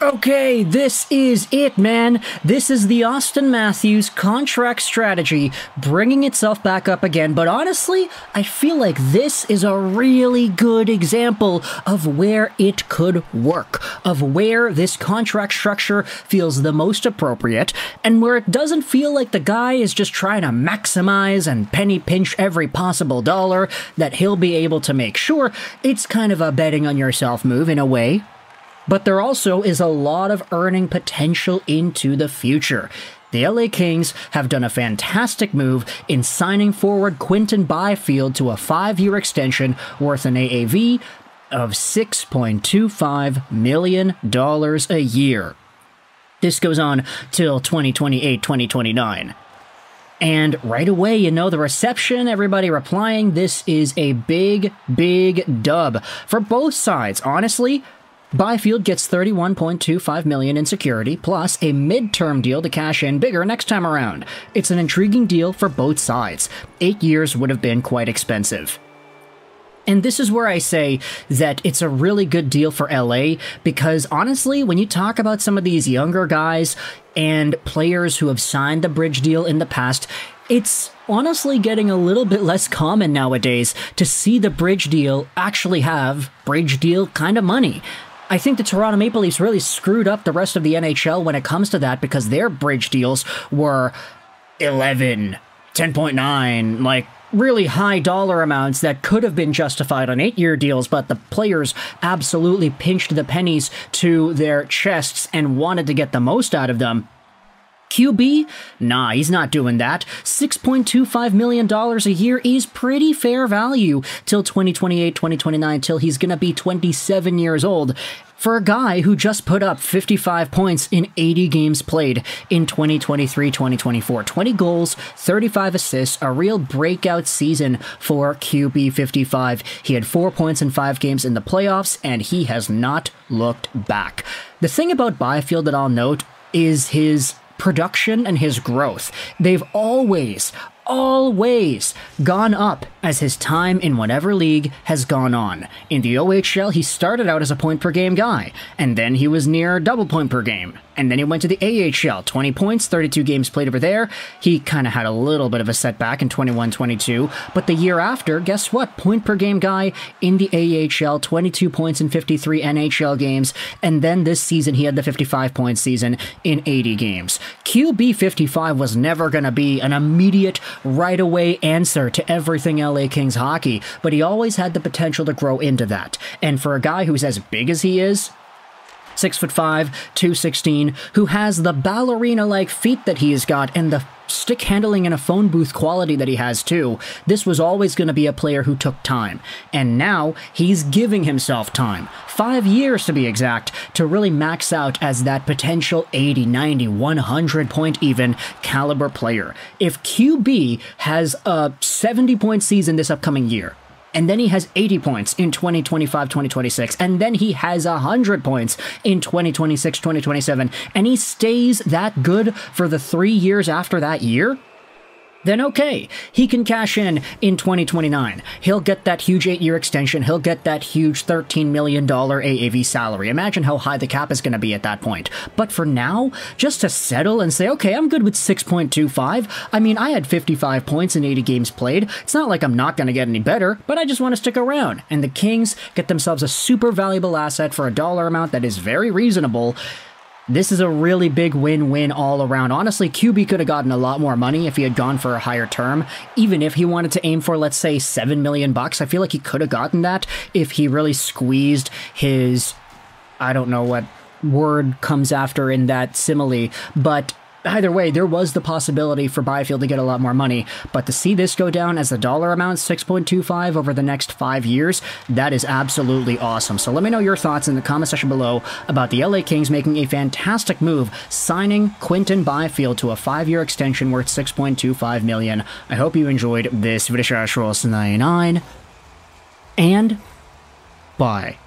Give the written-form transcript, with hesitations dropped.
Okay, this is it, man. This is the Auston Matthews contract strategy bringing itself back up again, but honestly, I feel like this is a really good example of where it could work, of where this contract structure feels the most appropriate, and where it doesn't feel like the guy is just trying to maximize and penny pinch every possible dollar that he'll be able to make. Sure, it's kind of a betting on yourself move in a way, but there also is a lot of earning potential into the future. The LA Kings have done a fantastic move in signing forward Quinton Byfield to a 5-year extension worth an AAV of $6.25 million a year. This goes on till 2028-2029. And right away, you know, the reception, everybody replying, this is a big, big dub for both sides, honestly. Byfield gets $31.25 million in security, plus a midterm deal to cash in bigger next time around. It's an intriguing deal for both sides. 8 years would have been quite expensive. And this is where I say that it's a really good deal for LA, because honestly, when you talk about some of these younger guys and players who have signed the bridge deal in the past, it's honestly getting a little bit less common nowadays to see the bridge deal actually have bridge deal kind of money. I think the Toronto Maple Leafs really screwed up the rest of the NHL when it comes to that, because their bridge deals were 11, 10.9, like really high dollar amounts that could have been justified on 8-year deals, but the players absolutely pinched the pennies to their chests and wanted to get the most out of them. QB? Nah, he's not doing that. $6.25 million a year is pretty fair value till 2028-2029, till he's gonna be 27 years old. For a guy who just put up 55 points in 80 games played in 2023-2024. 20 goals, 35 assists, a real breakout season for QB 55. He had 4 points in 5 games in the playoffs, and he has not looked back. The thing about Byfield that I'll note is his production and his growth. They've always gone up as his time in whatever league has gone on. In the OHL, he started out as a point-per-game guy, and then he was near double point per game. And then he went to the AHL, 20 points, 32 games played over there. He kind of had a little bit of a setback in 21-22, but the year after, guess what? Point-per-game guy in the AHL, 22 points in 53 NHL games, and then this season he had the 55-point season in 80 games. QB 55 was never going to be an immediate, right-away answer to everything LA Kings hockey, but he always had the potential to grow into that. And for a guy who's as big as he is, 6'5", 216, who has the ballerina-like feet that he's got and the stick handling and a phone booth quality that he has too, this was always going to be a player who took time. And now he's giving himself time, 5 years to be exact, to really max out as that potential 80, 90, 100 point even caliber player. If QB has a 70-point season this upcoming year, and then he has 80 points in 2025-2026, and then he has 100 points in 2026-2027, and he stays that good for the 3 years after that year, then okay, he can cash in 2029. He'll get that huge 8-year extension. He'll get that huge $13 million AAV salary. Imagine how high the cap is going to be at that point. But for now, just to settle and say, okay, I'm good with 6.25. I mean, I had 55 points in 80 games played. It's not like I'm not going to get any better, but I just want to stick around. And the Kings get themselves a super valuable asset for a dollar amount that is very reasonable. This is a really big win-win all around. Honestly, QB could have gotten a lot more money if he had gone for a higher term. Even if he wanted to aim for, let's say, $7 million, I feel like he could have gotten that if he really squeezed his, I don't know what word comes after in that simile, but either way, there was the possibility for Byfield to get a lot more money, but to see this go down as the dollar amount, 6.25 over the next 5 years, that is absolutely awesome. So let me know your thoughts in the comment section below about the LA Kings making a fantastic move, signing Quinton Byfield to a 5-year extension worth $6.25 million. I hope you enjoyed this video, and bye.